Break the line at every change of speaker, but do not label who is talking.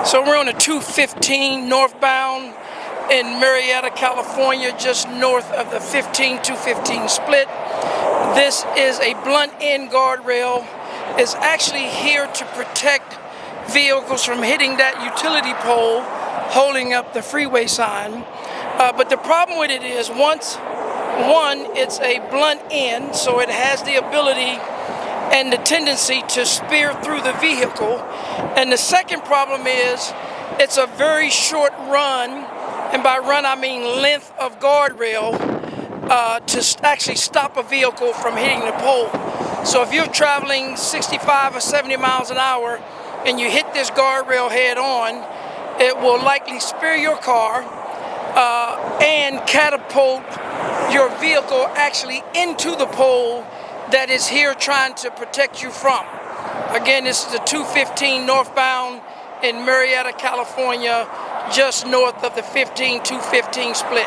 So we're on the 215 northbound in Marietta, California, just north of the 15-215 split. This is a blunt end guardrail. It's actually here to protect vehicles from hitting that utility pole holding up the freeway sign. But the problem with it is, it's a blunt end, so it has the ability and the tendency to spear through the vehicle. And the second problem is it's a very short run, and by run I mean length of guardrail, to actually stop a vehicle from hitting the pole. So if you're traveling 65 or 70 miles an hour and you hit this guardrail head on, it will likely spear your car and catapult your vehicle actually into the pole that is here trying to protect you from. Again, this is the 215 northbound in Marietta, California, just north of the 15-215 split.